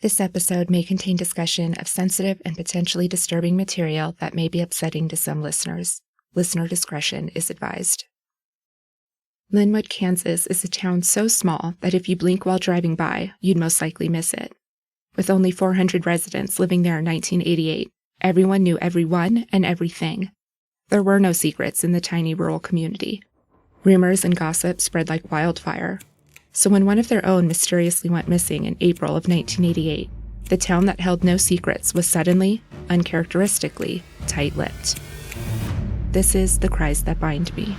This episode may contain discussion of sensitive and potentially disturbing material that may be upsetting to some listeners. Listener discretion is advised. Linwood, Kansas is a town so small that if you blink while driving by, you'd most likely miss it. With only 400 residents living there in 1988, everyone knew everyone and everything. There were no secrets in the tiny rural community. Rumors and gossip spread like wildfire. So when one of their own mysteriously went missing in April of 1988, the town that held no secrets was suddenly, uncharacteristically, tight-lipped. This is The Cries That Bind Me.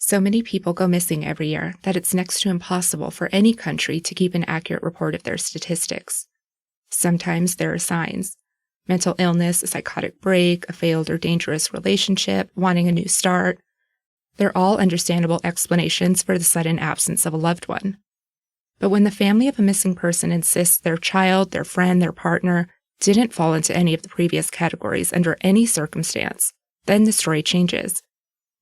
So many people go missing every year that it's next to impossible for any country to keep an accurate report of their statistics. Sometimes there are signs: mental illness, a psychotic break, a failed or dangerous relationship, wanting a new start. They're all understandable explanations for the sudden absence of a loved one. But when the family of a missing person insists their child, their friend, their partner didn't fall into any of the previous categories under any circumstance, then the story changes.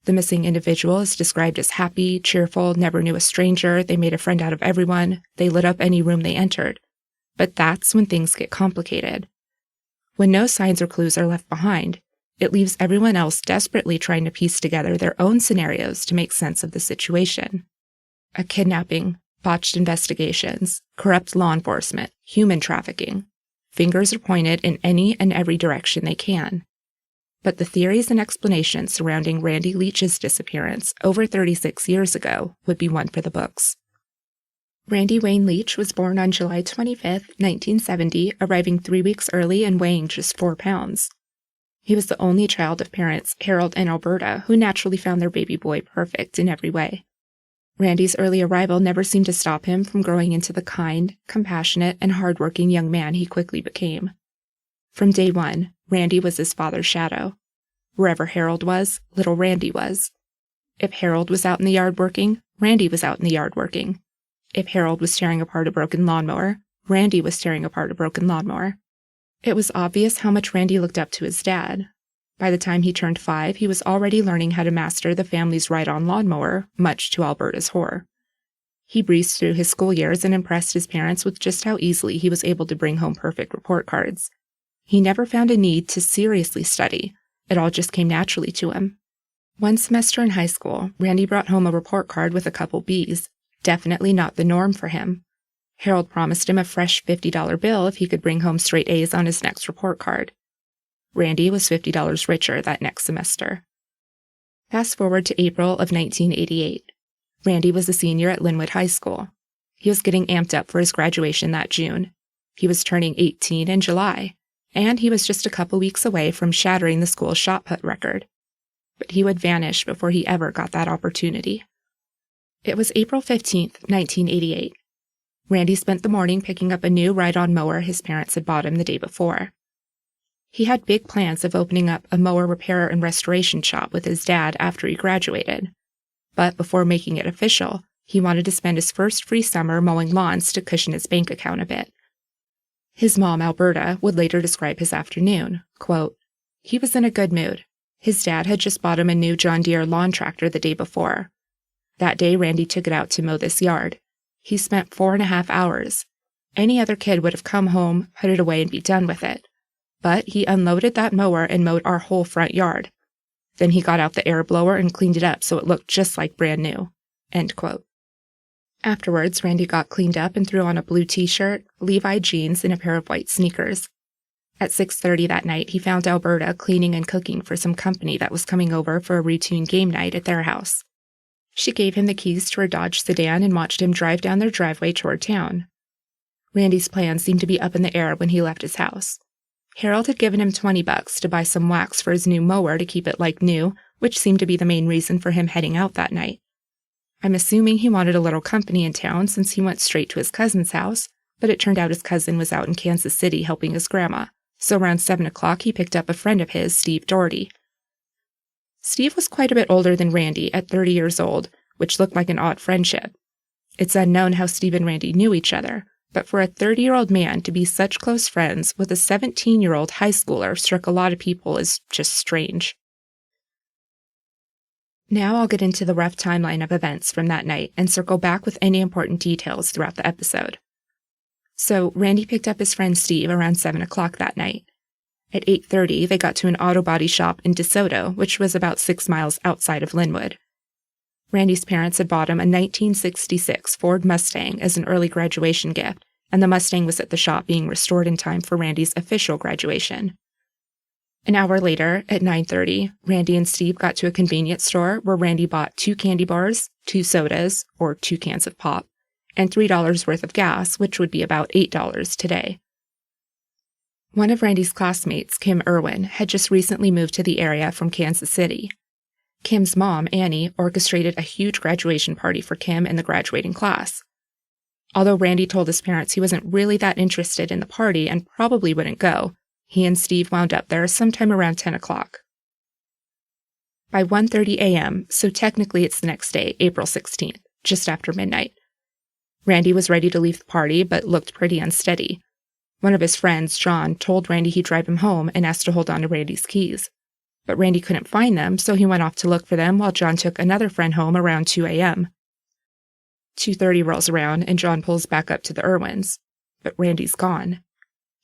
The missing individual is described as happy, cheerful, never knew a stranger, they made a friend out of everyone, they lit up any room they entered. But that's when things get complicated. When no signs or clues are left behind, it leaves everyone else desperately trying to piece together their own scenarios to make sense of the situation. A kidnapping, botched investigations, corrupt law enforcement, human trafficking. Fingers are pointed in any and every direction they can. But the theories and explanations surrounding Randy Leach's disappearance over 36 years ago would be one for the books. Randy Wayne Leach was born on July 25, 1970, arriving 3 weeks early and weighing just 4 pounds. He was the only child of parents Harold and Alberta, who naturally found their baby boy perfect in every way. Randy's early arrival never seemed to stop him from growing into the kind, compassionate, and hardworking young man he quickly became. From day one, Randy was his father's shadow. Wherever Harold was, little Randy was. If Harold was out in the yard working, Randy was out in the yard working. If Harold was tearing apart a broken lawnmower, Randy was tearing apart a broken lawnmower. It was obvious how much Randy looked up to his dad. By the time he turned 5, he was already learning how to master the family's ride-on lawnmower, much to Alberta's horror. He breezed through his school years and impressed his parents with just how easily he was able to bring home perfect report cards. He never found a need to seriously study. It all just came naturally to him. One semester in high school, Randy brought home a report card with a couple B's. Definitely not the norm for him. Harold promised him a fresh $50 bill if he could bring home straight A's on his next report card. Randy was $50 richer that next semester. Fast forward to April of 1988. Randy was a senior at Linwood High School. He was getting amped up for his graduation that June. He was turning 18 in July. And he was just a couple weeks away from shattering the school's shot put record. But he would vanish before he ever got that opportunity. It was April 15, 1988. Randy spent the morning picking up a new ride-on mower his parents had bought him the day before. He had big plans of opening up a mower repair and restoration shop with his dad after he graduated. But before making it official, he wanted to spend his first free summer mowing lawns to cushion his bank account a bit. His mom, Alberta, would later describe his afternoon, quote, "He was in a good mood. His dad had just bought him a new John Deere lawn tractor the day before. That day, Randy took it out to mow this yard. He spent 4.5 hours. Any other kid would have come home, put it away, and be done with it. But he unloaded that mower and mowed our whole front yard. Then he got out the air blower and cleaned it up so it looked just like brand new." End quote. Afterwards, Randy got cleaned up and threw on a blue t-shirt, Levi jeans, and a pair of white sneakers. At 6:30 that night, he found Alberta cleaning and cooking for some company that was coming over for a routine game night at their house. She gave him the keys to her Dodge sedan and watched him drive down their driveway toward town. Randy's plans seemed to be up in the air when he left his house. Harold had given him $20 to buy some wax for his new mower to keep it like new, which seemed to be the main reason for him heading out that night. I'm assuming he wanted a little company in town since he went straight to his cousin's house, but it turned out his cousin was out in Kansas City helping his grandma, so around 7 o'clock he picked up a friend of his, Steve Doherty. Steve was quite a bit older than Randy at 30 years old, which looked like an odd friendship. It's unknown how Steve and Randy knew each other, but for a 30-year-old man to be such close friends with a 17-year-old high schooler struck a lot of people as just strange. Now I'll get into the rough timeline of events from that night and circle back with any important details throughout the episode. So Randy picked up his friend Steve around 7 o'clock that night. At 8:30, they got to an auto body shop in DeSoto, which was about 6 miles outside of Linwood. Randy's parents had bought him a 1966 Ford Mustang as an early graduation gift, and the Mustang was at the shop being restored in time for Randy's official graduation. An hour later, at 9:30, Randy and Steve got to a convenience store where Randy bought 2 candy bars, 2 sodas, or 2 cans of pop, and $3 worth of gas, which would be about $8 today. One of Randy's classmates, Kim Irwin, had just recently moved to the area from Kansas City. Kim's mom, Annie, orchestrated a huge graduation party for Kim and the graduating class. Although Randy told his parents he wasn't really that interested in the party and probably wouldn't go, he and Steve wound up there sometime around 10 o'clock. By 1:30 a.m., so technically it's the next day, April 16th, just after midnight. Randy was ready to leave the party, but looked pretty unsteady. One of his friends, John, told Randy he'd drive him home and asked to hold on to Randy's keys. But Randy couldn't find them, so he went off to look for them while John took another friend home around 2 a.m. 2:30 rolls around and John pulls back up to the Irwins. But Randy's gone.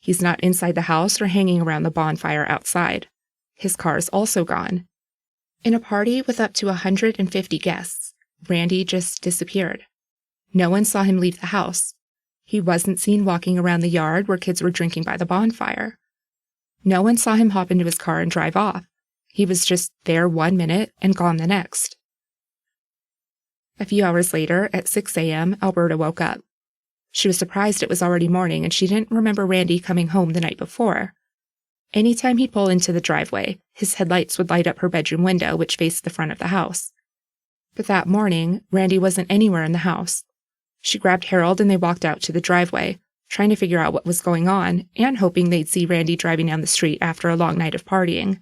He's not inside the house or hanging around the bonfire outside. His car's also gone. In a party with up to 150 guests, Randy just disappeared. No one saw him leave the house. He wasn't seen walking around the yard where kids were drinking by the bonfire. No one saw him hop into his car and drive off. He was just there 1 minute and gone the next. A few hours later, at 6 a.m., Alberta woke up. She was surprised it was already morning and she didn't remember Randy coming home the night before. Anytime he'd pull into the driveway, his headlights would light up her bedroom window, which faced the front of the house. But that morning, Randy wasn't anywhere in the house. She grabbed Harold and they walked out to the driveway, trying to figure out what was going on and hoping they'd see Randy driving down the street after a long night of partying.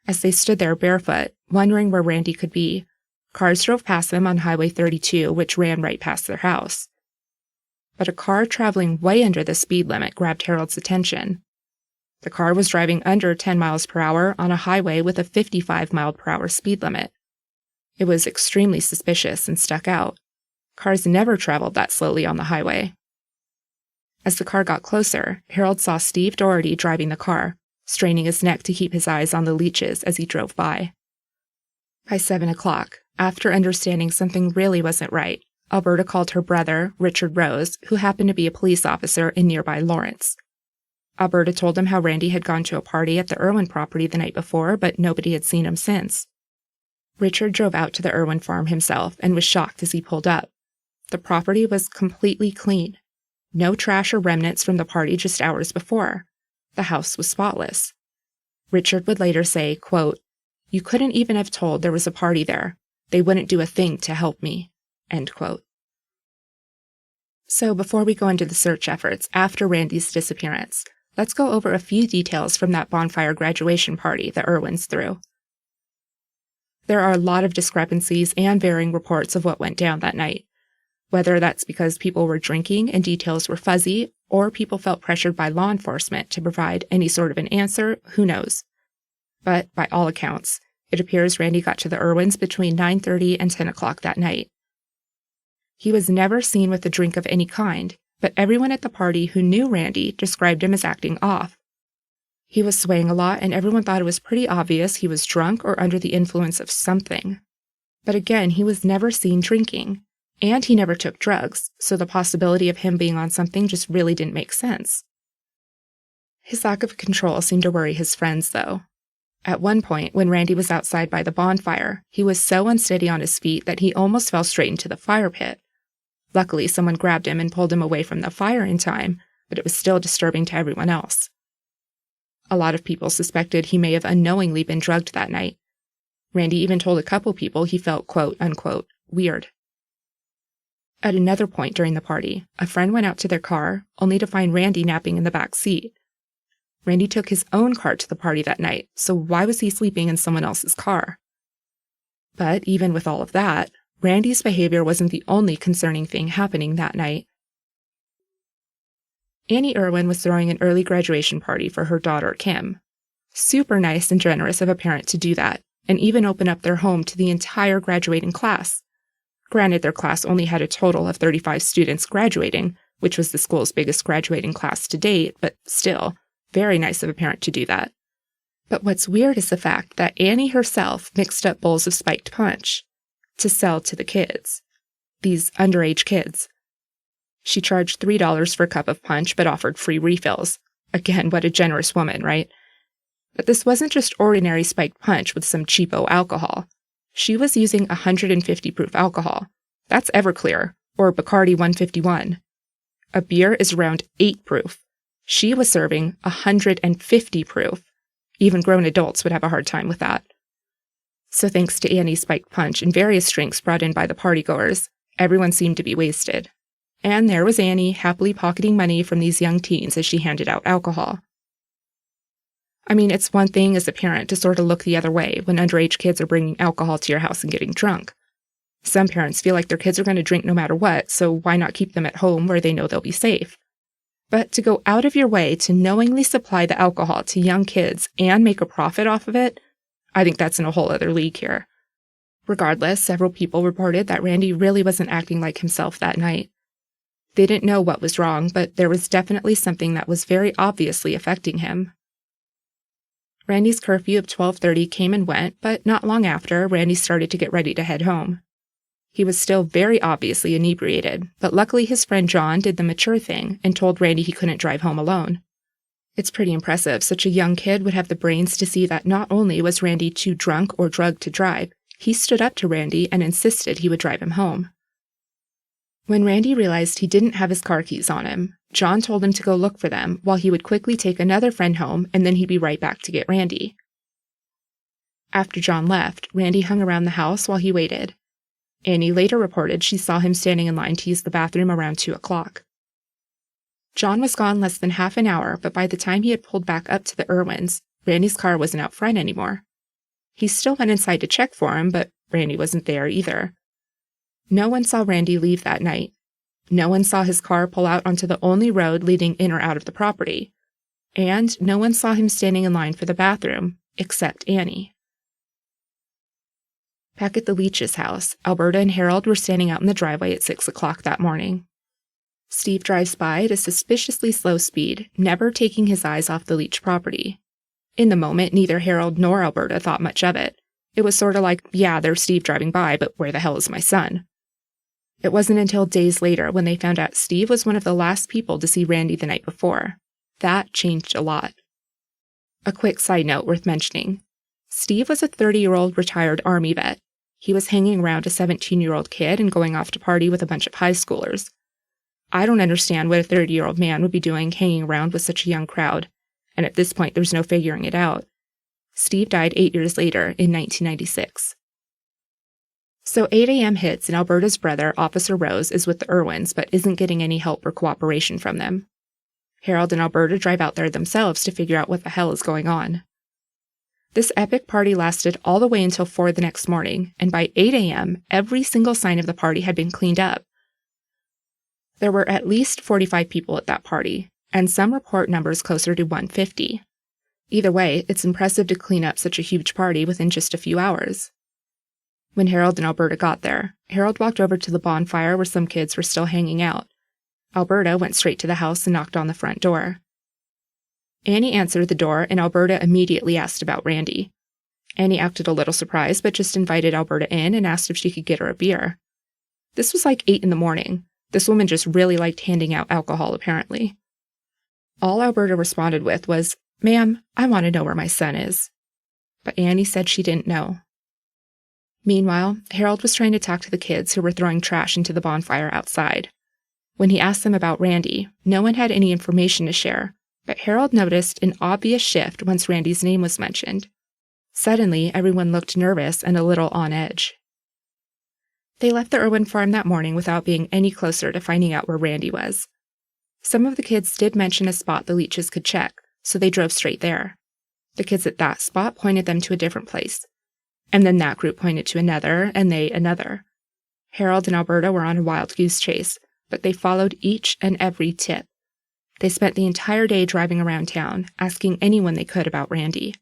As they stood there barefoot, wondering where Randy could be, cars drove past them on Highway 32, which ran right past their house. But a car traveling way under the speed limit grabbed Harold's attention. The car was driving under 10 miles per hour on a highway with a 55-mile-per-hour speed limit. It was extremely suspicious and stuck out. Cars never traveled that slowly on the highway. As the car got closer, Harold saw Steve Doherty driving the car, straining his neck to keep his eyes on the leeches as he drove by. By 7 o'clock, after understanding something really wasn't right, Alberta called her brother, Richard Rose, who happened to be a police officer in nearby Lawrence. Alberta told him how Randy had gone to a party at the Irwin property the night before, but nobody had seen him since. Richard drove out to the Irwin farm himself and was shocked as he pulled up. The property was completely clean. No trash or remnants from the party just hours before. The house was spotless. Richard would later say, quote, "You couldn't even have told there was a party there. They wouldn't do a thing to help me," end quote. So before we go into the search efforts after Randy's disappearance, let's go over a few details from that bonfire graduation party the Irwins threw. There are a lot of discrepancies and varying reports of what went down that night. Whether that's because people were drinking and details were fuzzy, or people felt pressured by law enforcement to provide any sort of an answer, who knows. But by all accounts, it appears Randy got to the Irwins between 9:30 and 10 o'clock that night. He was never seen with a drink of any kind, but everyone at the party who knew Randy described him as acting off. He was swaying a lot, and everyone thought it was pretty obvious he was drunk or under the influence of something. But again, he was never seen drinking. And he never took drugs, so the possibility of him being on something just really didn't make sense. His lack of control seemed to worry his friends, though. At one point, when Randy was outside by the bonfire, he was so unsteady on his feet that he almost fell straight into the fire pit. Luckily, someone grabbed him and pulled him away from the fire in time, but it was still disturbing to everyone else. A lot of people suspected he may have unknowingly been drugged that night. Randy even told a couple people he felt, quote, unquote, weird. At another point during the party, a friend went out to their car, only to find Randy napping in the back seat. Randy took his own car to the party that night, so why was he sleeping in someone else's car? But even with all of that, Randy's behavior wasn't the only concerning thing happening that night. Annie Irwin was throwing an early graduation party for her daughter, Kim. Super nice and generous of a parent to do that, and even open up their home to the entire graduating class. Granted, their class only had a total of 35 students graduating, which was the school's biggest graduating class to date, but still, very nice of a parent to do that. But what's weird is the fact that Annie herself mixed up bowls of spiked punch to sell to the kids, these underage kids. She charged $3 for a cup of punch, but offered free refills. Again, what a generous woman, right? But this wasn't just ordinary spiked punch with some cheapo alcohol. She was using 150 proof alcohol. That's Everclear, or Bacardi 151. A beer is around 8 proof. She was serving 150 proof. Even grown adults would have a hard time with that. So thanks to Annie's spiked punch and various drinks brought in by the partygoers, everyone seemed to be wasted. And there was Annie happily pocketing money from these young teens as she handed out alcohol. I mean, it's one thing as a parent to sort of look the other way when underage kids are bringing alcohol to your house and getting drunk. Some parents feel like their kids are going to drink no matter what, so why not keep them at home where they know they'll be safe? But to go out of your way to knowingly supply the alcohol to young kids and make a profit off of it, I think that's in a whole other league here. Regardless, several people reported that Randy really wasn't acting like himself that night. They didn't know what was wrong, but there was definitely something that was very obviously affecting him. Randy's curfew of 12:30 came and went, but not long after, Randy started to get ready to head home. He was still very obviously inebriated, but luckily his friend John did the mature thing and told Randy he couldn't drive home alone. It's pretty impressive such a young kid would have the brains to see that not only was Randy too drunk or drugged to drive, he stood up to Randy and insisted he would drive him home. When Randy realized he didn't have his car keys on him, John told him to go look for them while he would quickly take another friend home and then he'd be right back to get Randy. After John left, Randy hung around the house while he waited. Annie later reported she saw him standing in line to use the bathroom around 2 o'clock. John was gone less than half an hour, but by the time he had pulled back up to the Irwins, Randy's car wasn't out front anymore. He still went inside to check for him, but Randy wasn't there either. No one saw Randy leave that night. No one saw his car pull out onto the only road leading in or out of the property. And no one saw him standing in line for the bathroom, except Annie. Back at the Leach's house, Alberta and Harold were standing out in the driveway at 6 o'clock that morning. Steve drives by at a suspiciously slow speed, never taking his eyes off the Leach property. In the moment, neither Harold nor Alberta thought much of it. It was sort of like, yeah, there's Steve driving by, but where the hell is my son? It wasn't until days later when they found out Steve was one of the last people to see Randy the night before. That changed a lot. A quick side note worth mentioning. Steve was a 30-year-old retired Army vet. He was hanging around a 17-year-old kid and going off to party with a bunch of high schoolers. I don't understand what a 30-year-old man would be doing hanging around with such a young crowd, and at this point there's no figuring it out. Steve died 8 years later in 1996. So 8 a.m. hits and Alberta's brother, Officer Rose, is with the Irwins but isn't getting any help or cooperation from them. Harold and Alberta drive out there themselves to figure out what the hell is going on. This epic party lasted all the way until 4 the next morning, and by 8 a.m., every single sign of the party had been cleaned up. There were at least 45 people at that party, and some report numbers closer to 150. Either way, it's impressive to clean up such a huge party within just a few hours. When Harold and Alberta got there, Harold walked over to the bonfire where some kids were still hanging out. Alberta went straight to the house and knocked on the front door. Annie answered the door, and Alberta immediately asked about Randy. Annie acted a little surprised, but just invited Alberta in and asked if she could get her a beer. This was like 8 in the morning. This woman just really liked handing out alcohol, apparently. All Alberta responded with was, "Ma'am, I want to know where my son is." But Annie said she didn't know. Meanwhile, Harold was trying to talk to the kids who were throwing trash into the bonfire outside. When he asked them about Randy, no one had any information to share, but Harold noticed an obvious shift once Randy's name was mentioned. Suddenly, everyone looked nervous and a little on edge. They left the Irwin farm that morning without being any closer to finding out where Randy was. Some of the kids did mention a spot the Leaches could check, so they drove straight there. The kids at that spot pointed them to a different place. And then that group pointed to another, and they another. Harold and Alberta were on a wild goose chase, but they followed each and every tip. They spent the entire day driving around town, asking anyone they could about Randy.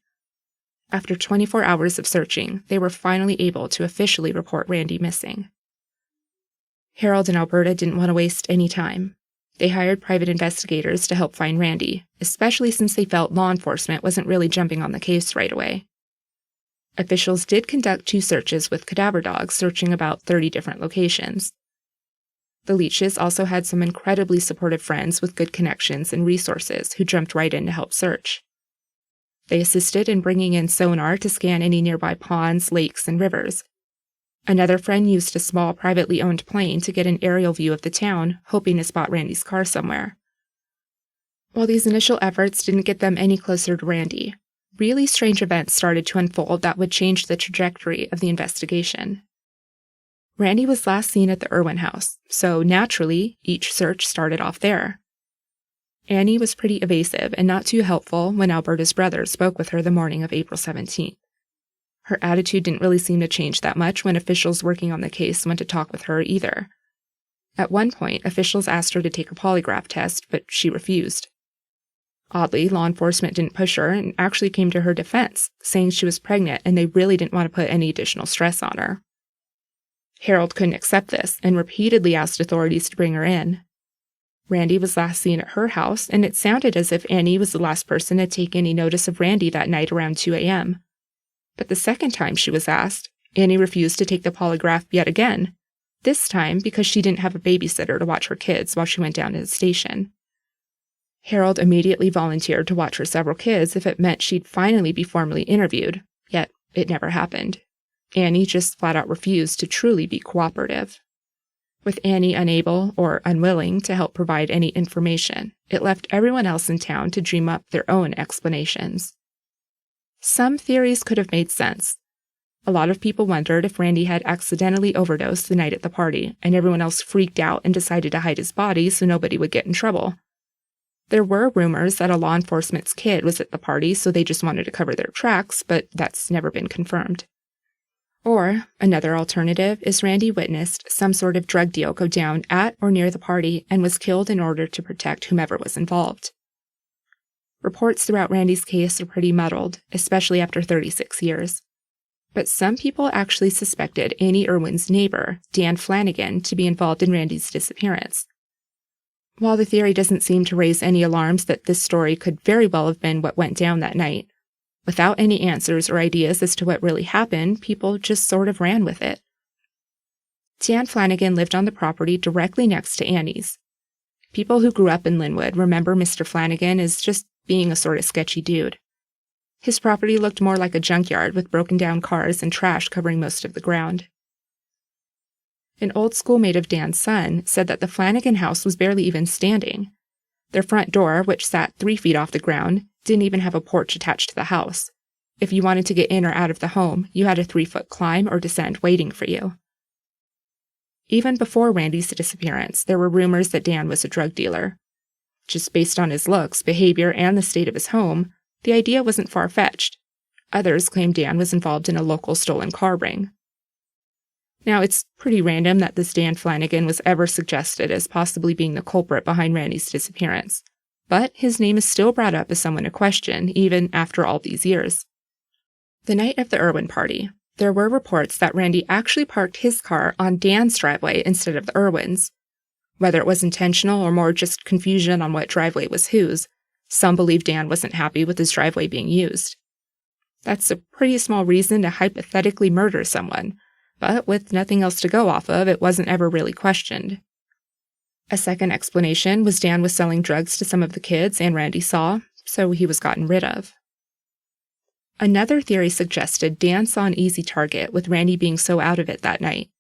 After 24 hours of searching, they were finally able to officially report Randy missing. Harold and Alberta didn't want to waste any time. They hired private investigators to help find Randy, especially since they felt law enforcement wasn't really jumping on the case right away. Officials did conduct 2 searches with cadaver dogs searching about 30 different locations. The Leaches also had some incredibly supportive friends with good connections and resources who jumped right in to help search. They assisted in bringing in sonar to scan any nearby ponds, lakes, and rivers. Another friend used a small privately owned plane to get an aerial view of the town, hoping to spot Randy's car somewhere. While these initial efforts didn't get them any closer to Randy, really strange events started to unfold that would change the trajectory of the investigation. Randy was last seen at the Irwin house, so naturally, each search started off there. Annie was pretty evasive and not too helpful when Alberta's brother spoke with her the morning of April 17th. Her attitude didn't really seem to change that much when officials working on the case went to talk with her either. At one point, officials asked her to take a polygraph test, but she refused. Oddly, law enforcement didn't push her and actually came to her defense, saying she was pregnant and they really didn't want to put any additional stress on her. Harold couldn't accept this and repeatedly asked authorities to bring her in. Randy was last seen at her house, and it sounded as if Annie was the last person to take any notice of Randy that night around 2 a.m. But the second time she was asked, Annie refused to take the polygraph yet again, this time because she didn't have a babysitter to watch her kids while she went down to the station. Harold immediately volunteered to watch her several kids if it meant she'd finally be formally interviewed, yet it never happened. Annie just flat out refused to truly be cooperative. With Annie unable or unwilling to help provide any information, it left everyone else in town to dream up their own explanations. Some theories could have made sense. A lot of people wondered if Randy had accidentally overdosed the night at the party, and everyone else freaked out and decided to hide his body so nobody would get in trouble. There were rumors that a law enforcement's kid was at the party, so they just wanted to cover their tracks, but that's never been confirmed. Or, another alternative is Randy witnessed some sort of drug deal go down at or near the party and was killed in order to protect whomever was involved. Reports throughout Randy's case are pretty muddled, especially after 36 years. But some people actually suspected Annie Irwin's neighbor, Dan Flanagan, to be involved in Randy's disappearance. While the theory doesn't seem to raise any alarms that this story could very well have been what went down that night, without any answers or ideas as to what really happened, people just sort of ran with it. Dan Flanagan lived on the property directly next to Annie's. People who grew up in Linwood remember Mr. Flanagan as just being a sort of sketchy dude. His property looked more like a junkyard with broken down cars and trash covering most of the ground. An old schoolmate of Dan's son said that the Flanagan house was barely even standing. Their front door, which sat 3 feet off the ground, didn't even have a porch attached to the house. If you wanted to get in or out of the home, you had a 3-foot climb or descent waiting for you. Even before Randy's disappearance, there were rumors that Dan was a drug dealer. Just based on his looks, behavior, and the state of his home, the idea wasn't far-fetched. Others claimed Dan was involved in a local stolen car ring. Now, it's pretty random that this Dan Flanagan was ever suggested as possibly being the culprit behind Randy's disappearance, but his name is still brought up as someone to question, even after all these years. The night of the Irwin party, there were reports that Randy actually parked his car on Dan's driveway instead of the Irwins. Whether it was intentional or more just confusion on what driveway was whose, some believe Dan wasn't happy with his driveway being used. That's a pretty small reason to hypothetically murder someone, but with nothing else to go off of, it wasn't ever really questioned. A second explanation was Dan was selling drugs to some of the kids and Randy saw, so he was gotten rid of. Another theory suggested Dan saw an easy target with Randy being so out of it that night.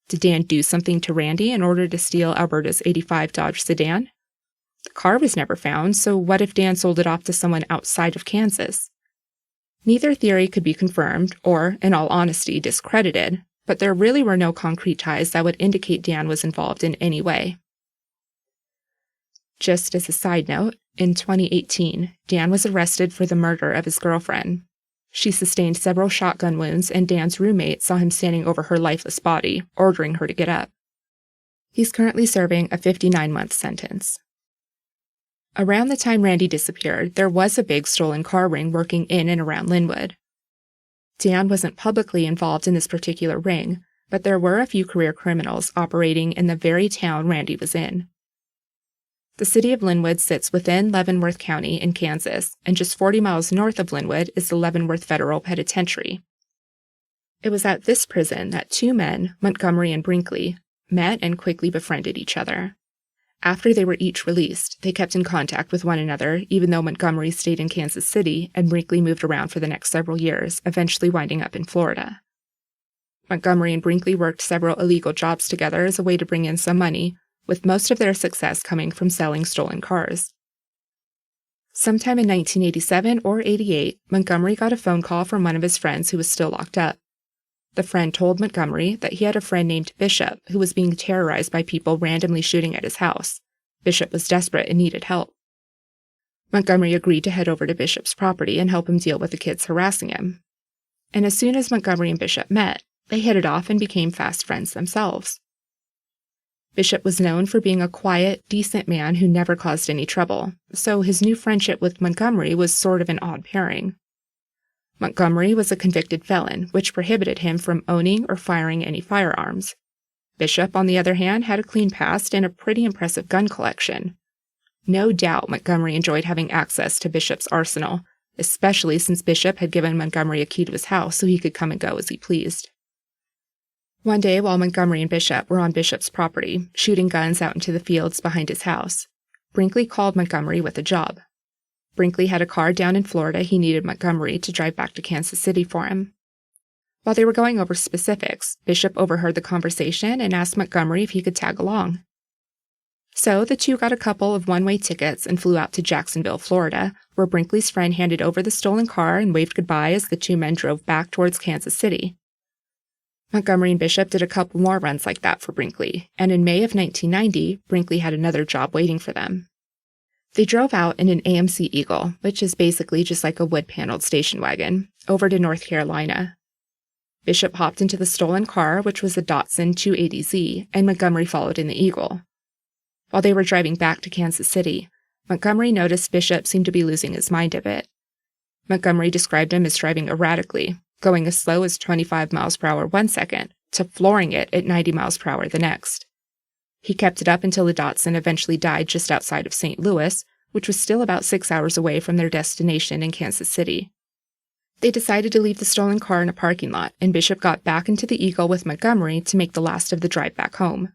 Did Dan do something to Randy in order to steal Alberta's '85 Dodge sedan? The car was never found, so what if Dan sold it off to someone outside of Kansas? Neither theory could be confirmed or, in all honesty, discredited, but there really were no concrete ties that would indicate Dan was involved in any way. Just as a side note, in 2018, Dan was arrested for the murder of his girlfriend. She sustained several shotgun wounds, and Dan's roommate saw him standing over her lifeless body, ordering her to get up. He's currently serving a 59-month sentence. Around the time Randy disappeared, there was a big stolen car ring working in and around Linwood. Dan wasn't publicly involved in this particular ring, but there were a few career criminals operating in the very town Randy was in. The city of Linwood sits within Leavenworth County in Kansas, and just 40 miles north of Linwood is the Leavenworth Federal Penitentiary. It was at this prison that two men, Montgomery and Brinkley, met and quickly befriended each other. After they were each released, they kept in contact with one another, even though Montgomery stayed in Kansas City and Brinkley moved around for the next several years, eventually winding up in Florida. Montgomery and Brinkley worked several illegal jobs together as a way to bring in some money, with most of their success coming from selling stolen cars. Sometime in 1987 or 88, Montgomery got a phone call from one of his friends who was still locked up. The friend told Montgomery that he had a friend named Bishop who was being terrorized by people randomly shooting at his house. Bishop was desperate and needed help. Montgomery agreed to head over to Bishop's property and help him deal with the kids harassing him. And as soon as Montgomery and Bishop met, they hit it off and became fast friends themselves. Bishop was known for being a quiet, decent man who never caused any trouble, so his new friendship with Montgomery was sort of an odd pairing. Montgomery was a convicted felon, which prohibited him from owning or firing any firearms. Bishop, on the other hand, had a clean past and a pretty impressive gun collection. No doubt Montgomery enjoyed having access to Bishop's arsenal, especially since Bishop had given Montgomery a key to his house so he could come and go as he pleased. One day, while Montgomery and Bishop were on Bishop's property, shooting guns out into the fields behind his house, Brinkley called Montgomery with a job. Brinkley had a car down in Florida he needed Montgomery to drive back to Kansas City for him. While they were going over specifics, Bishop overheard the conversation and asked Montgomery if he could tag along. So the two got a couple of one-way tickets and flew out to Jacksonville, Florida, where Brinkley's friend handed over the stolen car and waved goodbye as the two men drove back towards Kansas City. Montgomery and Bishop did a couple more runs like that for Brinkley, and in May of 1990, Brinkley had another job waiting for them. They drove out in an AMC Eagle, which is basically just like a wood-paneled station wagon, over to North Carolina. Bishop hopped into the stolen car, which was a Datsun 280Z, and Montgomery followed in the Eagle. While they were driving back to Kansas City, Montgomery noticed Bishop seemed to be losing his mind a bit. Montgomery described him as driving erratically, going as slow as 25 miles per hour one second, to flooring it at 90 miles per hour the next. He kept it up until the Datsun eventually died just outside of St. Louis, which was still about 6 hours away from their destination in Kansas City. They decided to leave the stolen car in a parking lot, and Bishop got back into the Eagle with Montgomery to make the last of the drive back home.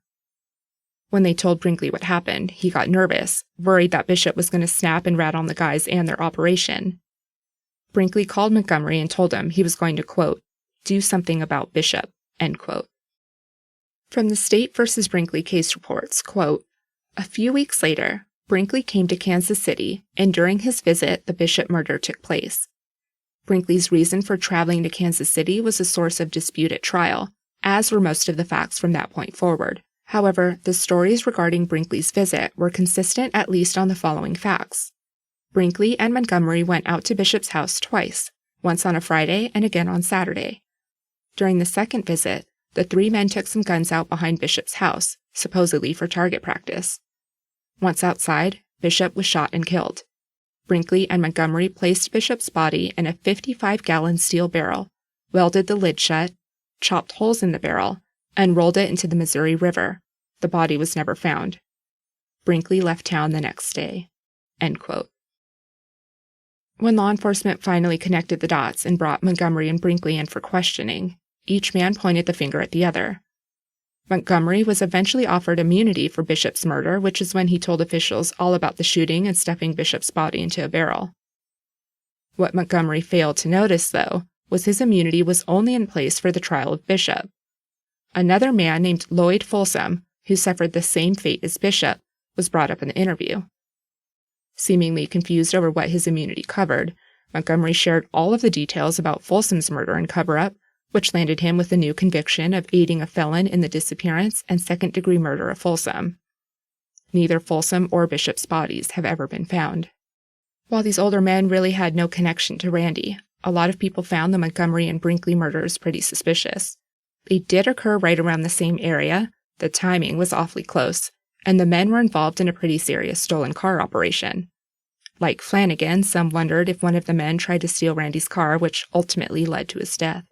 When they told Brinkley what happened, he got nervous, worried that Bishop was going to snap and rat on the guys and their operation. Brinkley called Montgomery and told him he was going to, quote, do something about Bishop, end quote. From the State versus Brinkley case reports, quote, a few weeks later, Brinkley came to Kansas City, and during his visit, the Bishop murder took place. Brinkley's reason for traveling to Kansas City was a source of dispute at trial, as were most of the facts from that point forward. However, the stories regarding Brinkley's visit were consistent at least on the following facts. Brinkley and Montgomery went out to Bishop's house twice, once on a Friday and again on Saturday. During the second visit, the three men took some guns out behind Bishop's house, supposedly for target practice. Once outside, Bishop was shot and killed. Brinkley and Montgomery placed Bishop's body in a 55-gallon steel barrel, welded the lid shut, chopped holes in the barrel, and rolled it into the Missouri River. The body was never found. Brinkley left town the next day. End quote. When law enforcement finally connected the dots and brought Montgomery and Brinkley in for questioning, each man pointed the finger at the other. Montgomery was eventually offered immunity for Bishop's murder, which is when he told officials all about the shooting and stuffing Bishop's body into a barrel. What Montgomery failed to notice, though, was his immunity was only in place for the trial of Bishop. Another man named Lloyd Folsom, who suffered the same fate as Bishop, was brought up in the interview. Seemingly confused over what his immunity covered, Montgomery shared all of the details about Folsom's murder and cover-up, which landed him with a new conviction of aiding a felon in the disappearance and second-degree murder of Folsom. Neither Folsom or Bishop's bodies have ever been found. While these older men really had no connection to Randy, a lot of people found the Montgomery and Brinkley murders pretty suspicious. They did occur right around the same area, the timing was awfully close, and the men were involved in a pretty serious stolen car operation. Like Flanagan, some wondered if one of the men tried to steal Randy's car, which ultimately led to his death.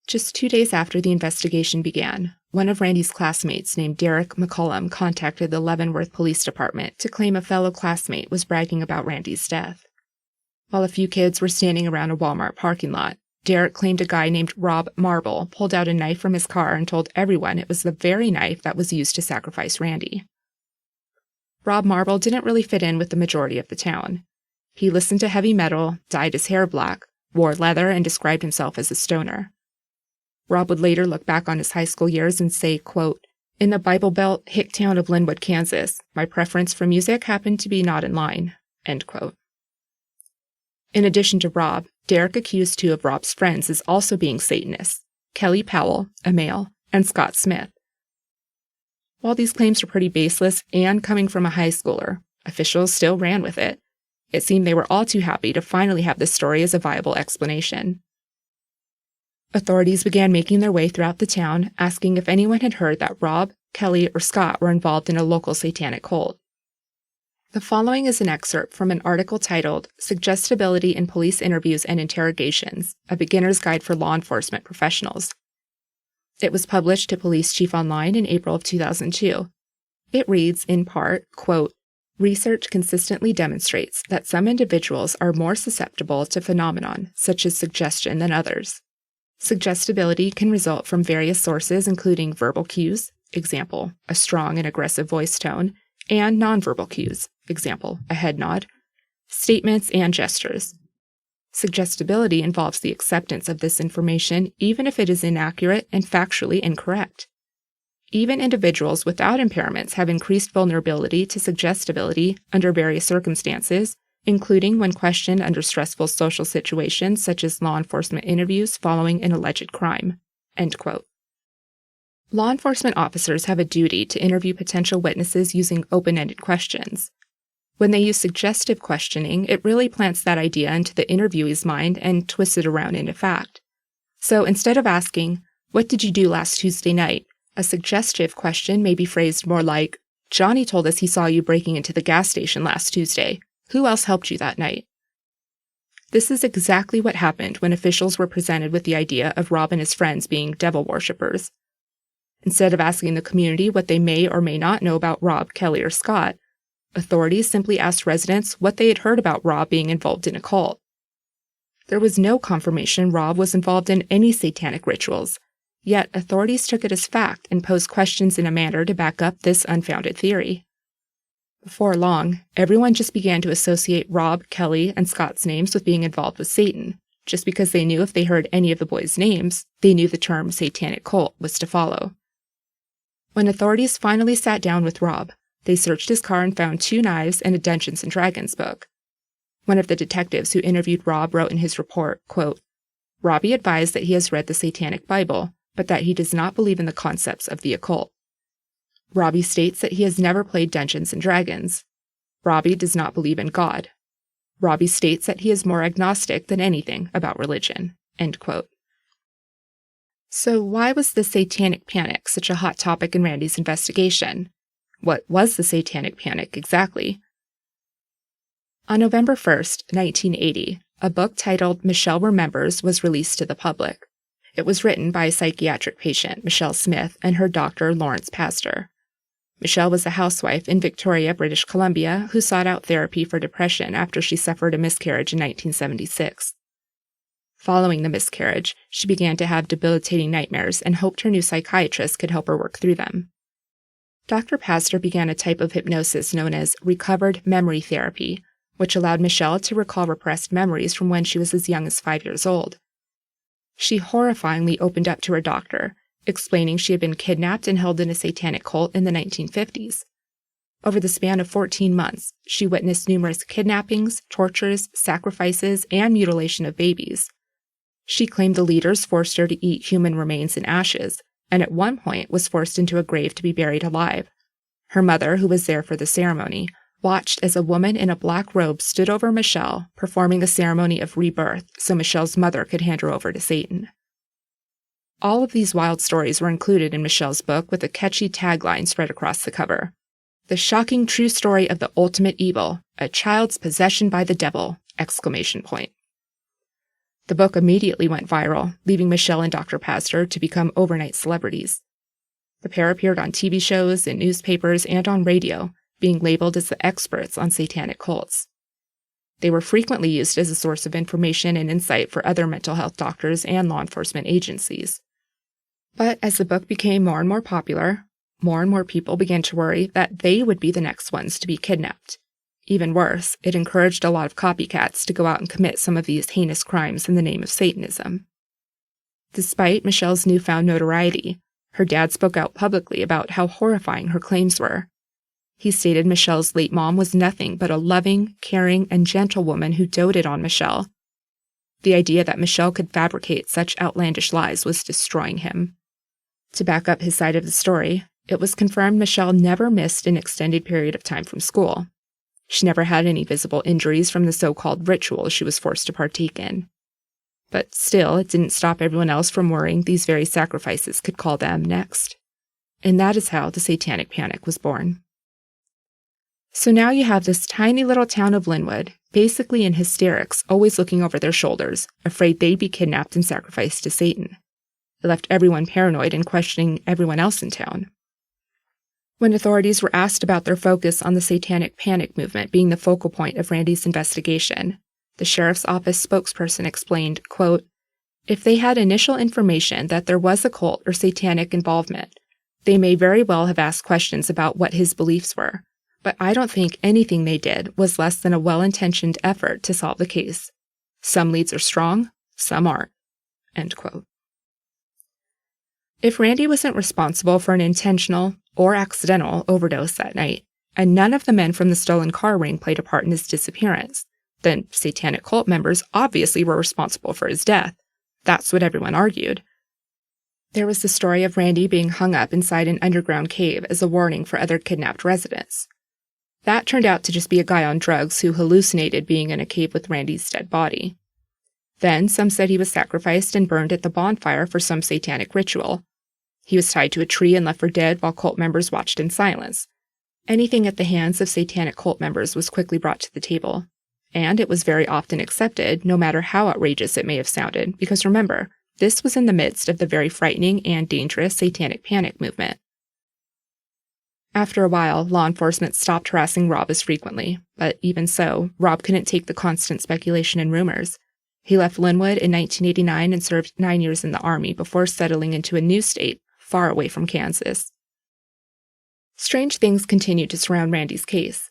Just 2 days after the investigation began, one of Randy's classmates named Derek McCullum contacted the Leavenworth Police Department to claim a fellow classmate was bragging about Randy's death. While a few kids were standing around a Walmart parking lot, Derek claimed a guy named Rob Marble pulled out a knife from his car and told everyone it was the very knife that was used to sacrifice Randy. Rob Marble didn't really fit in with the majority of the town. He listened to heavy metal, dyed his hair black, wore leather, and described himself as a stoner. Rob would later look back on his high school years and say, quote, "In the Bible Belt, hick town of Linwood, Kansas, my preference for music happened to be not in line," end quote. In addition to Rob, Derek accused 2 of Rob's friends as also being Satanists, Kelly Powell, a male, and Scott Smith. While these claims were pretty baseless and coming from a high schooler, officials still ran with it. It seemed they were all too happy to finally have this story as a viable explanation. Authorities began making their way throughout the town, asking if anyone had heard that Rob, Kelly, or Scott were involved in a local satanic cult. The following is an excerpt from an article titled Suggestibility in Police Interviews and Interrogations, a Beginner's Guide for Law Enforcement Professionals. It was published to Police Chief Online in April of 2002. It reads, in part, quote, "Research consistently demonstrates that some individuals are more susceptible to phenomenon, such as suggestion, than others. Suggestibility can result from various sources including verbal cues, example, a strong and aggressive voice tone, and nonverbal cues, example, a head nod, statements, and gestures. Suggestibility involves the acceptance of this information even if it is inaccurate and factually incorrect. Even individuals without impairments have increased vulnerability to suggestibility under various circumstances, including when questioned under stressful social situations such as law enforcement interviews following an alleged crime." End quote. Law enforcement officers have a duty to interview potential witnesses using open-ended questions. When they use suggestive questioning, it really plants that idea into the interviewee's mind and twists it around into fact. So instead of asking, "What did you do last Tuesday night?" a suggestive question may be phrased more like, "Johnny told us he saw you breaking into the gas station last Tuesday. Who else helped you that night?" This is exactly what happened when officials were presented with the idea of Rob and his friends being devil worshippers. Instead of asking the community what they may or may not know about Rob, Kelly, or Scott, authorities simply asked residents what they had heard about Rob being involved in a cult. There was no confirmation Rob was involved in any satanic rituals, yet authorities took it as fact and posed questions in a manner to back up this unfounded theory. Before long, everyone just began to associate Rob, Kelly, and Scott's names with being involved with Satan, just because they knew if they heard any of the boys' names, they knew the term satanic cult was to follow. When authorities finally sat down with Rob, they searched his car and found 2 knives and a Dungeons & Dragons book. One of the detectives who interviewed Rob wrote in his report, quote, "Robbie advised that he has read the Satanic Bible, but that he does not believe in the concepts of the occult. Robbie states that he has never played Dungeons & Dragons. Robbie does not believe in God. Robbie states that he is more agnostic than anything about religion." End quote. So why was the Satanic Panic such a hot topic in Randy's investigation? What was the Satanic Panic exactly? On November 1st, 1980, a book titled Michelle Remembers was released to the public. It was written by a psychiatric patient, Michelle Smith, and her doctor, Lawrence Pastor. Michelle was a housewife in Victoria, British Columbia, who sought out therapy for depression after she suffered a miscarriage in 1976. Following the miscarriage, she began to have debilitating nightmares and hoped her new psychiatrist could help her work through them. Dr. Pastor began a type of hypnosis known as recovered memory therapy, which allowed Michelle to recall repressed memories from when she was as young as 5 years old. She horrifyingly opened up to her doctor, explaining she had been kidnapped and held in a satanic cult in the 1950s. Over the span of 14 months, she witnessed numerous kidnappings, tortures, sacrifices, and mutilation of babies. She claimed the leaders forced her to eat human remains and ashes, and at one point was forced into a grave to be buried alive. Her mother, who was there for the ceremony, watched as a woman in a black robe stood over Michelle, performing a ceremony of rebirth so Michelle's mother could hand her over to Satan. All of these wild stories were included in Michelle's book with a catchy tagline spread across the cover. "The shocking true story of the ultimate evil, a child's possession by the devil!" The book immediately went viral, leaving Michelle and Dr. Pazder to become overnight celebrities. The pair appeared on TV shows, in newspapers, and on radio, being labeled as the experts on satanic cults. They were frequently used as a source of information and insight for other mental health doctors and law enforcement agencies. But as the book became more and more popular, more and more people began to worry that they would be the next ones to be kidnapped. Even worse, it encouraged a lot of copycats to go out and commit some of these heinous crimes in the name of Satanism. Despite Michelle's newfound notoriety, her dad spoke out publicly about how horrifying her claims were. He stated Michelle's late mom was nothing but a loving, caring, and gentle woman who doted on Michelle. The idea that Michelle could fabricate such outlandish lies was destroying him. To back up his side of the story, it was confirmed Michelle never missed an extended period of time from school. She never had any visible injuries from the so-called rituals she was forced to partake in. But still, it didn't stop everyone else from worrying these very sacrifices could call them next. And that is how the Satanic Panic was born. So now you have this tiny little town of Linwood, basically in hysterics, always looking over their shoulders, afraid they'd be kidnapped and sacrificed to Satan. It left everyone paranoid and questioning everyone else in town. When authorities were asked about their focus on the Satanic Panic movement being the focal point of Randy's investigation, the sheriff's office spokesperson explained, quote, "If they had initial information that there was a cult or satanic involvement, they may very well have asked questions about what his beliefs were, but I don't think anything they did was less than a well-intentioned effort to solve the case. Some leads are strong, some aren't." End quote. If Randy wasn't responsible for an intentional or accidental overdose that night, and none of the men from the stolen car ring played a part in his disappearance, then satanic cult members obviously were responsible for his death. That's what everyone argued. There was the story of Randy being hung up inside an underground cave as a warning for other kidnapped residents. That turned out to just be a guy on drugs who hallucinated being in a cave with Randy's dead body. Then some said he was sacrificed and burned at the bonfire for some satanic ritual. He was tied to a tree and left for dead while cult members watched in silence. Anything at the hands of satanic cult members was quickly brought to the table. And it was very often accepted, no matter how outrageous it may have sounded, because remember, this was in the midst of the very frightening and dangerous Satanic Panic movement. After a while, law enforcement stopped harassing Rob as frequently, but even so, Rob couldn't take the constant speculation and rumors. He left Linwood in 1989 and served 9 years in the Army before settling into a new state, far away from Kansas. Strange things continued to surround Randy's case.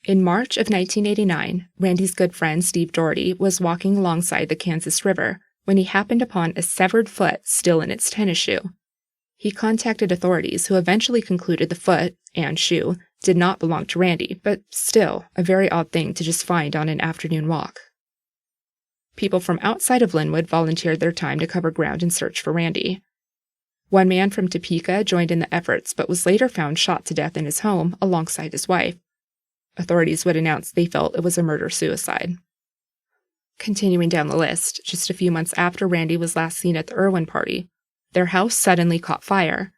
In March of 1989, Randy's good friend Steve Doherty was walking alongside the Kansas River when he happened upon a severed foot still in its tennis shoe. He contacted authorities who eventually concluded the foot and shoe did not belong to Randy, but still a very odd thing to just find on an afternoon walk. People from outside of Linwood volunteered their time to cover ground and search for Randy. One man from Topeka joined in the efforts but was later found shot to death in his home alongside his wife. Authorities would announce they felt it was a murder-suicide. Continuing down the list, just a few months after Randy was last seen at the Irwin party, their house suddenly caught fire.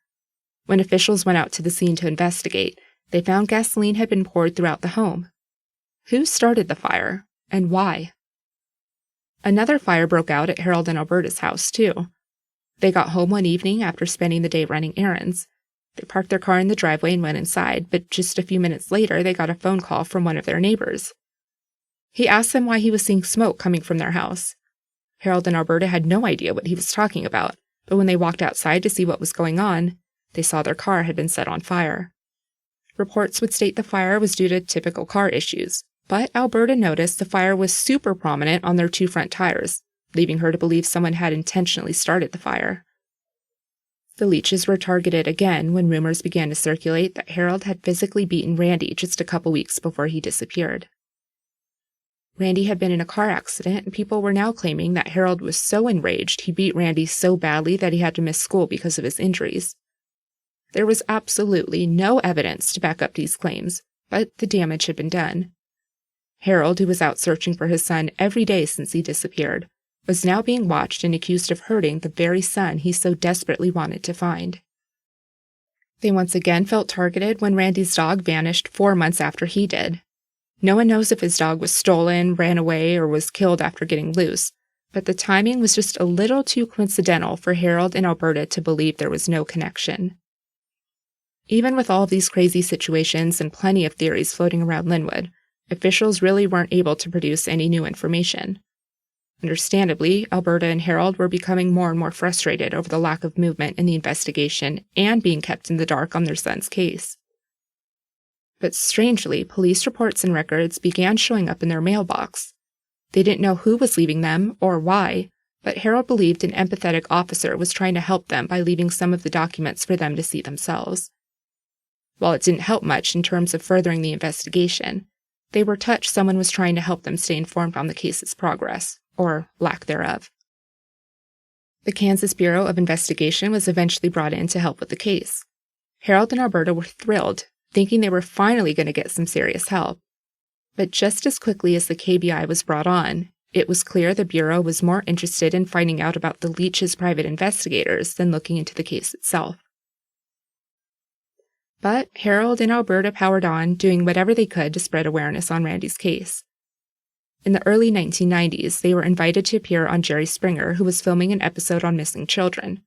When officials went out to the scene to investigate, they found gasoline had been poured throughout the home. Who started the fire, and why? Another fire broke out at Harold and Alberta's house, too. They got home one evening after spending the day running errands. They parked their car in the driveway and went inside, but just a few minutes later, they got a phone call from one of their neighbors. He asked them why he was seeing smoke coming from their house. Harold and Alberta had no idea what he was talking about, but when they walked outside to see what was going on, they saw their car had been set on fire. Reports would state the fire was due to typical car issues, but Alberta noticed the fire was super prominent on their two front tires, leaving her to believe someone had intentionally started the fire. The Leaches were targeted again when rumors began to circulate that Harold had physically beaten Randy just a couple weeks before he disappeared. Randy had been in a car accident, and people were now claiming that Harold was so enraged he beat Randy so badly that he had to miss school because of his injuries. There was absolutely no evidence to back up these claims, but the damage had been done. Harold, who was out searching for his son every day since he disappeared, was now being watched and accused of hurting the very son he so desperately wanted to find. They once again felt targeted when Randy's dog vanished 4 months after he did. No one knows if his dog was stolen, ran away, or was killed after getting loose, but the timing was just a little too coincidental for Harold and Alberta to believe there was no connection. Even with all of these crazy situations and plenty of theories floating around Lynnwood, officials really weren't able to produce any new information. Understandably, Alberta and Harold were becoming more and more frustrated over the lack of movement in the investigation and being kept in the dark on their son's case. But strangely, police reports and records began showing up in their mailbox. They didn't know who was leaving them or why, but Harold believed an empathetic officer was trying to help them by leaving some of the documents for them to see themselves. While it didn't help much in terms of furthering the investigation, they were touched someone was trying to help them stay informed on the case's progress, or lack thereof. The Kansas Bureau of Investigation was eventually brought in to help with the case. Harold and Alberta were thrilled, thinking they were finally going to get some serious help. But just as quickly as the KBI was brought on, it was clear the Bureau was more interested in finding out about the Leach's private investigators than looking into the case itself. But Harold and Alberta powered on, doing whatever they could to spread awareness on Randy's case. In the early 1990s, they were invited to appear on Jerry Springer, who was filming an episode on missing children.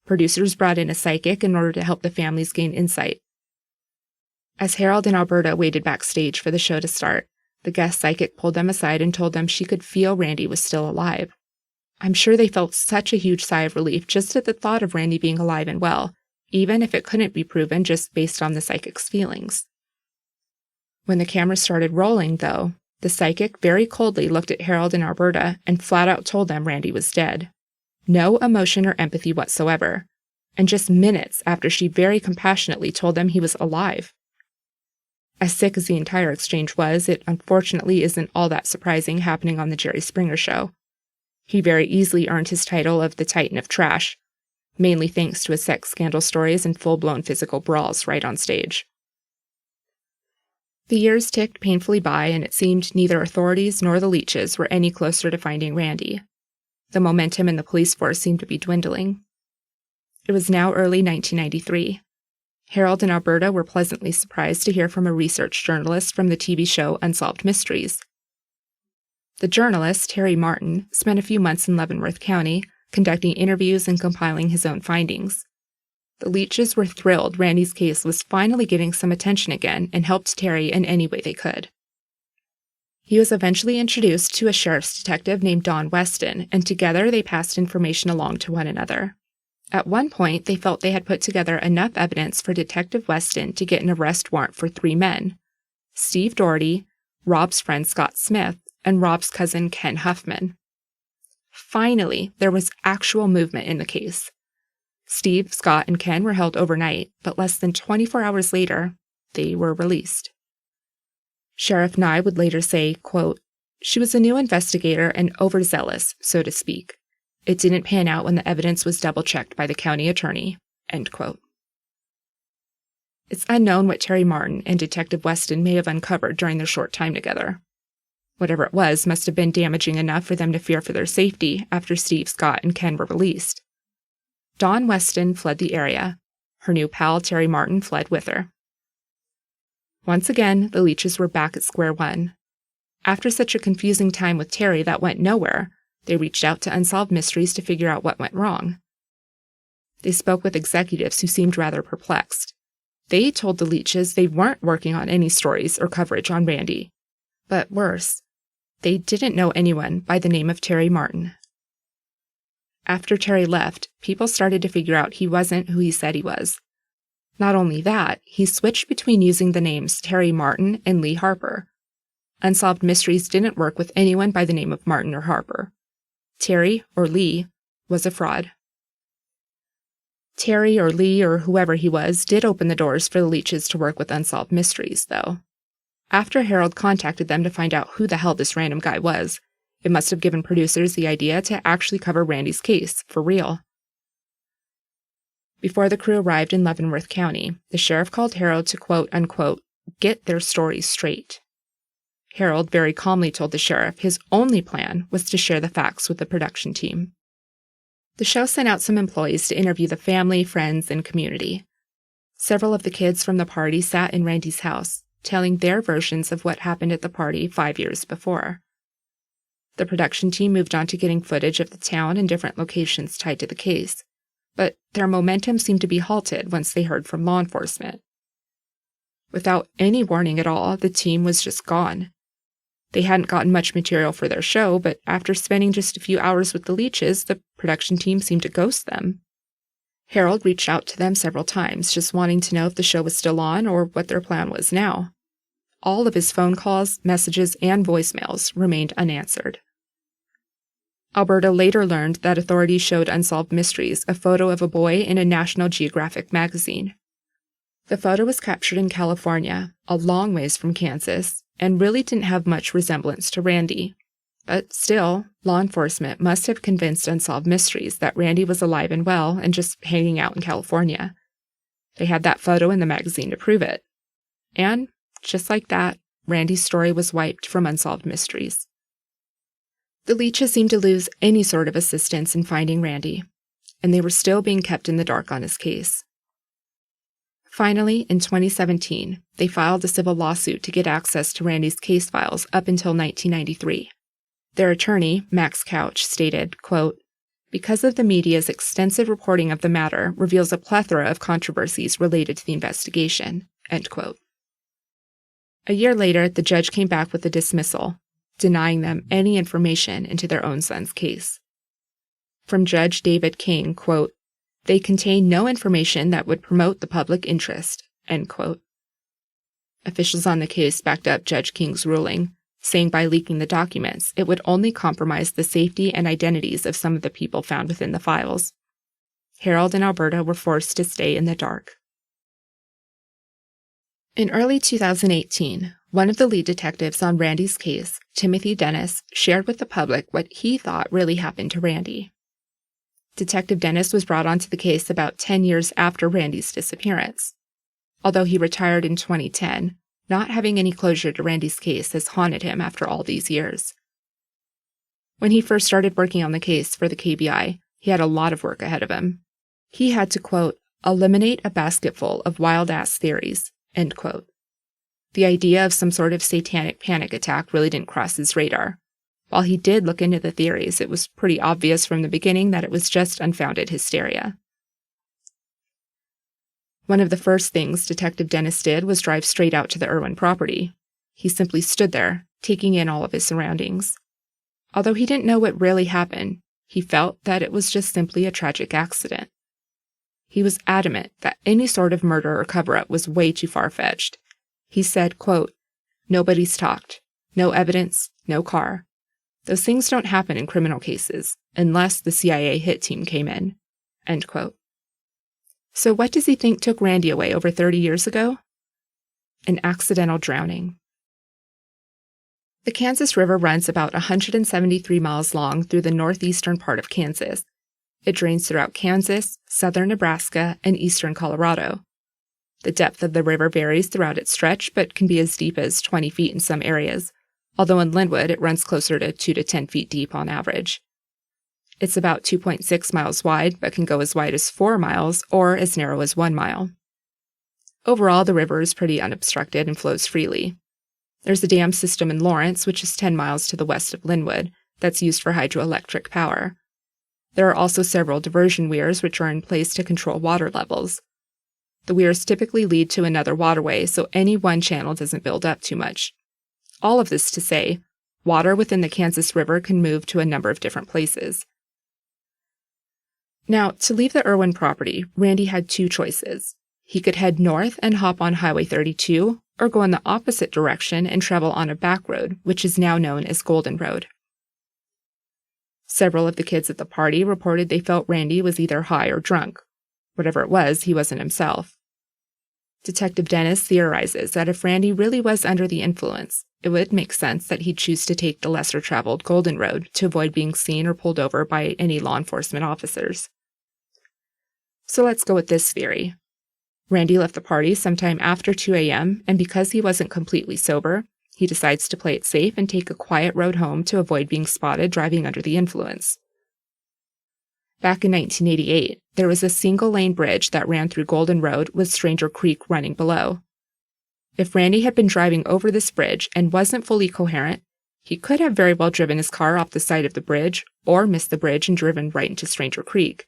Producers brought in a psychic in order to help the families gain insight. As Harold and Alberta waited backstage for the show to start, the guest psychic pulled them aside and told them she could feel Randy was still alive. I'm sure they felt such a huge sigh of relief just at the thought of Randy being alive and well, even if it couldn't be proven just based on the psychic's feelings. When the camera started rolling, though, the psychic very coldly looked at Harold and Alberta and flat out told them Randy was dead. No emotion or empathy whatsoever, and just minutes after she very compassionately told them he was alive. As sick as the entire exchange was, it unfortunately isn't all that surprising happening on the Jerry Springer Show. He very easily earned his title of the Titan of Trash, mainly thanks to his sex scandal stories and full-blown physical brawls right on stage. The years ticked painfully by, and it seemed neither authorities nor the Leaches were any closer to finding Randy. The momentum in the police force seemed to be dwindling. It was now early 1993. Harold and Alberta were pleasantly surprised to hear from a research journalist from the TV show Unsolved Mysteries. The journalist, Terry Martin, spent a few months in Leavenworth County, conducting interviews and compiling his own findings. The Leaches were thrilled Randy's case was finally getting some attention again and helped Terry in any way they could. He was eventually introduced to a sheriff's detective named Don Weston, and together they passed information along to one another. At one point, they felt they had put together enough evidence for Detective Weston to get an arrest warrant for 3 men: Steve Doherty, Rob's friend Scott Smith, and Rob's cousin Ken Huffman. Finally, there was actual movement in the case. Steve, Scott, and Ken were held overnight, but less than 24 hours later, they were released. Sheriff Nye would later say, quote, "She was a new investigator and overzealous, so to speak. It didn't pan out when the evidence was double-checked by the county attorney," end quote. It's unknown what Terry Martin and Detective Weston may have uncovered during their short time together. Whatever it was must have been damaging enough for them to fear for their safety after Steve, Scott, and Ken were released. Dawn Weston fled the area. Her new pal, Terry Martin, fled with her. Once again, the Leaches were back at square one. After such a confusing time with Terry that went nowhere, they reached out to Unsolved Mysteries to figure out what went wrong. They spoke with executives who seemed rather perplexed. They told the Leaches they weren't working on any stories or coverage on Randy. But worse, they didn't know anyone by the name of Terry Martin. After Terry left, people started to figure out he wasn't who he said he was. Not only that, he switched between using the names Terry Martin and Lee Harper. Unsolved Mysteries didn't work with anyone by the name of Martin or Harper. Terry, or Lee, was a fraud. Terry or Lee or whoever he was did open the doors for the Leaches to work with Unsolved Mysteries, though. After Harold contacted them to find out who the hell this random guy was, it must have given producers the idea to actually cover Randy's case, for real. Before the crew arrived in Leavenworth County, the sheriff called Harold to quote-unquote get their stories straight. Harold very calmly told the sheriff his only plan was to share the facts with the production team. The show sent out some employees to interview the family, friends, and community. Several of the kids from the party sat in Randy's house, telling their versions of what happened at the party 5 years before. The production team moved on to getting footage of the town and different locations tied to the case, but their momentum seemed to be halted once they heard from law enforcement. Without any warning at all, the team was just gone. They hadn't gotten much material for their show, but after spending just a few hours with the Leaches, the production team seemed to ghost them. Harold reached out to them several times, just wanting to know if the show was still on or what their plan was now. All of his phone calls, messages, and voicemails remained unanswered. Alberta later learned that authorities showed Unsolved Mysteries a photo of a boy in a National Geographic magazine. The photo was captured in California, a long ways from Kansas, and really didn't have much resemblance to Randy. But still, law enforcement must have convinced Unsolved Mysteries that Randy was alive and well and just hanging out in California. They had that photo in the magazine to prove it. And, just like that, Randy's story was wiped from Unsolved Mysteries. The Leaches seemed to lose any sort of assistance in finding Randy, and they were still being kept in the dark on his case. Finally, in 2017, they filed a civil lawsuit to get access to Randy's case files up until 1993. Their attorney, Max Couch, stated, quote, "Because of the media's extensive reporting of the matter reveals a plethora of controversies related to the investigation," end quote. A year later, the judge came back with a dismissal, denying them any information into their own son's case. From Judge David King, quote, "They contain no information that would promote the public interest," end quote. Officials on the case backed up Judge King's ruling, saying by leaking the documents, it would only compromise the safety and identities of some of the people found within the files. Harold and Alberta were forced to stay in the dark. In early 2018, one of the lead detectives on Randy's case, Timothy Dennis, shared with the public what he thought really happened to Randy. Detective Dennis was brought onto the case about 10 years after Randy's disappearance. Although he retired in 2010, not having any closure to Randy's case has haunted him after all these years. When he first started working on the case for the KBI, he had a lot of work ahead of him. He had to, quote, "eliminate a basketful of wild-ass theories," end quote. The idea of some sort of satanic panic attack really didn't cross his radar. While he did look into the theories, it was pretty obvious from the beginning that it was just unfounded hysteria. One of the first things Detective Dennis did was drive straight out to the Irwin property. He simply stood there, taking in all of his surroundings. Although he didn't know what really happened, he felt that it was just simply a tragic accident. He was adamant that any sort of murder or cover-up was way too far-fetched. He said, quote, "Nobody's talked. No evidence, no car. Those things don't happen in criminal cases, unless the CIA hit team came in," end quote. So what does he think took Randy away over 30 years ago? An accidental drowning. The Kansas River runs about 173 miles long through the northeastern part of Kansas. It drains throughout Kansas, southern Nebraska, and eastern Colorado. The depth of the river varies throughout its stretch, but can be as deep as 20 feet in some areas, although in Linwood it runs closer to 2 to 10 feet deep on average. It's about 2.6 miles wide, but can go as wide as 4 miles or as narrow as 1 mile. Overall, the river is pretty unobstructed and flows freely. There's a dam system in Lawrence, which is 10 miles to the west of Linwood, that's used for hydroelectric power. There are also several diversion weirs which are in place to control water levels. The weirs typically lead to another waterway, so any one channel doesn't build up too much. All of this to say, water within the Kansas River can move to a number of different places. Now, to leave the Irwin property, Randy had two choices. He could head north and hop on Highway 32, or go in the opposite direction and travel on a back road, which is now known as Golden Road. Several of the kids at the party reported they felt Randy was either high or drunk. Whatever it was, he wasn't himself. Detective Dennis theorizes that if Randy really was under the influence, it would make sense that he'd choose to take the lesser-traveled Golden Road to avoid being seen or pulled over by any law enforcement officers. So let's go with this theory. Randy left the party sometime after 2 a.m., and because he wasn't completely sober, he decides to play it safe and take a quiet road home to avoid being spotted driving under the influence. Back in 1988, there was a single-lane bridge that ran through Golden Road with Stranger Creek running below. If Randy had been driving over this bridge and wasn't fully coherent, he could have very well driven his car off the side of the bridge or missed the bridge and driven right into Stranger Creek.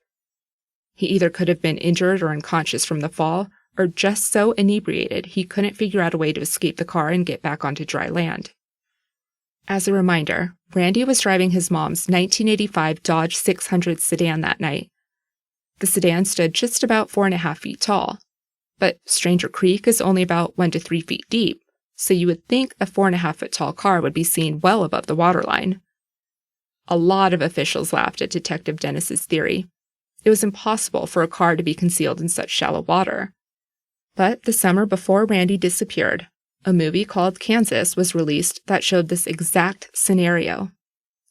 He either could have been injured or unconscious from the fall, or just so inebriated he couldn't figure out a way to escape the car and get back onto dry land. As a reminder, Randy was driving his mom's 1985 Dodge 600 sedan that night. The sedan stood just about 4.5 feet tall, but Stranger Creek is only about 1 to 3 feet deep, so you would think a 4.5-foot tall car would be seen well above the waterline. A lot of officials laughed at Detective Dennis's theory. It was impossible for a car to be concealed in such shallow water. But the summer before Randy disappeared, a movie called Kansas was released that showed this exact scenario.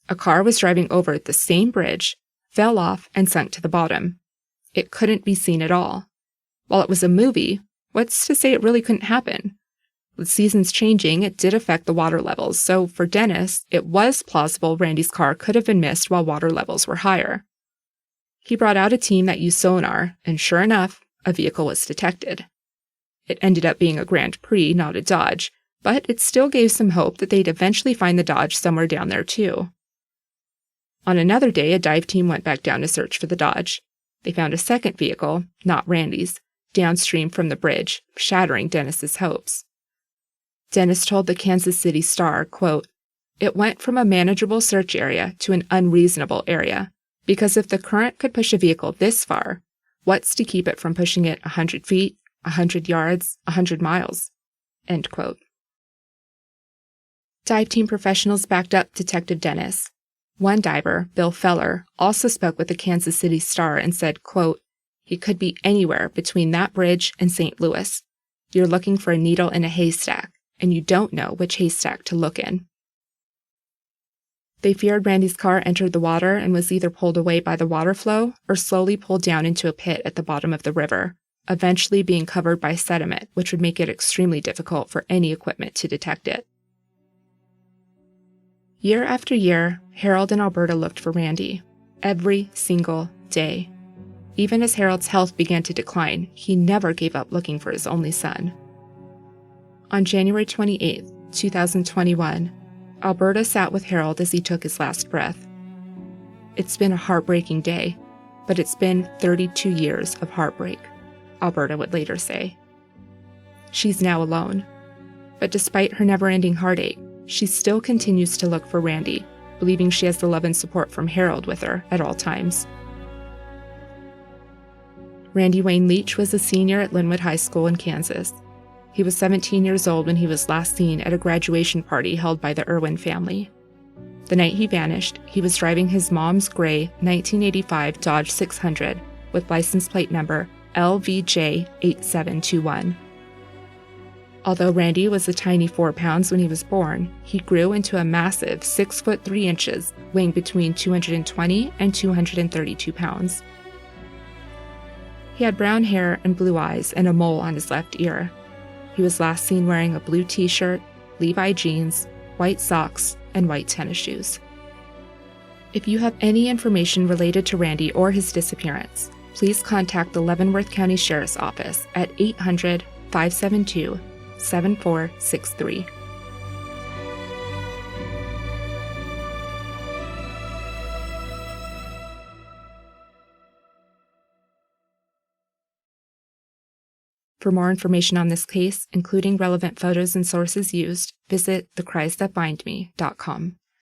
A car was driving over the same bridge, fell off, and sunk to the bottom. It couldn't be seen at all. While it was a movie, what's to say it really couldn't happen? With seasons changing, it did affect the water levels, so for Dennis, it was plausible Randy's car could have been missed while water levels were higher. He brought out a team that used sonar, and sure enough, a vehicle was detected. It ended up being a Grand Prix, not a Dodge, but it still gave some hope that they'd eventually find the Dodge somewhere down there too. On another day, a dive team went back down to search for the Dodge. They found a second vehicle, not Randy's, downstream from the bridge, shattering Dennis's hopes. Dennis told the Kansas City Star, quote, "It went from a manageable search area to an unreasonable area, because if the current could push a vehicle this far, what's to keep it from pushing it 100 feet, 100 yards, 100 miles?" End quote. Dive team professionals backed up Detective Dennis. One diver, Bill Feller, also spoke with the Kansas City Star and said, quote, "He could be anywhere between that bridge and St. Louis. You're looking for a needle in a haystack, and you don't know which haystack to look in." They feared Randy's car entered the water and was either pulled away by the water flow or slowly pulled down into a pit at the bottom of the river, eventually being covered by sediment, which would make it extremely difficult for any equipment to detect it. Year after year, Harold and Alberta looked for Randy, every single day. Even as Harold's health began to decline, he never gave up looking for his only son. On January 28, 2021, Alberta sat with Harold as he took his last breath. "It's been a heartbreaking day, but it's been 32 years of heartbreak," Alberta would later say. She's now alone, but despite her never-ending heartache, she still continues to look for Randy, believing she has the love and support from Harold with her at all times. Randy Wayne Leach was a senior at Linwood High School in Kansas. He was 17 years old when he was last seen at a graduation party held by the Irwin family. The night he vanished, he was driving his mom's gray 1985 Dodge 600 with license plate number LVJ8721. Although Randy was a tiny 4 pounds when he was born, he grew into a massive 6 foot 3 inches, weighing between 220 and 232 pounds. He had brown hair and blue eyes and a mole on his left ear. He was last seen wearing a blue t-shirt, Levi jeans, white socks, and white tennis shoes. If you have any information related to Randy or his disappearance, please contact the Leavenworth County Sheriff's Office at 800-572-7463. For more information on this case, including relevant photos and sources used, visit thecriesthatbindme.com.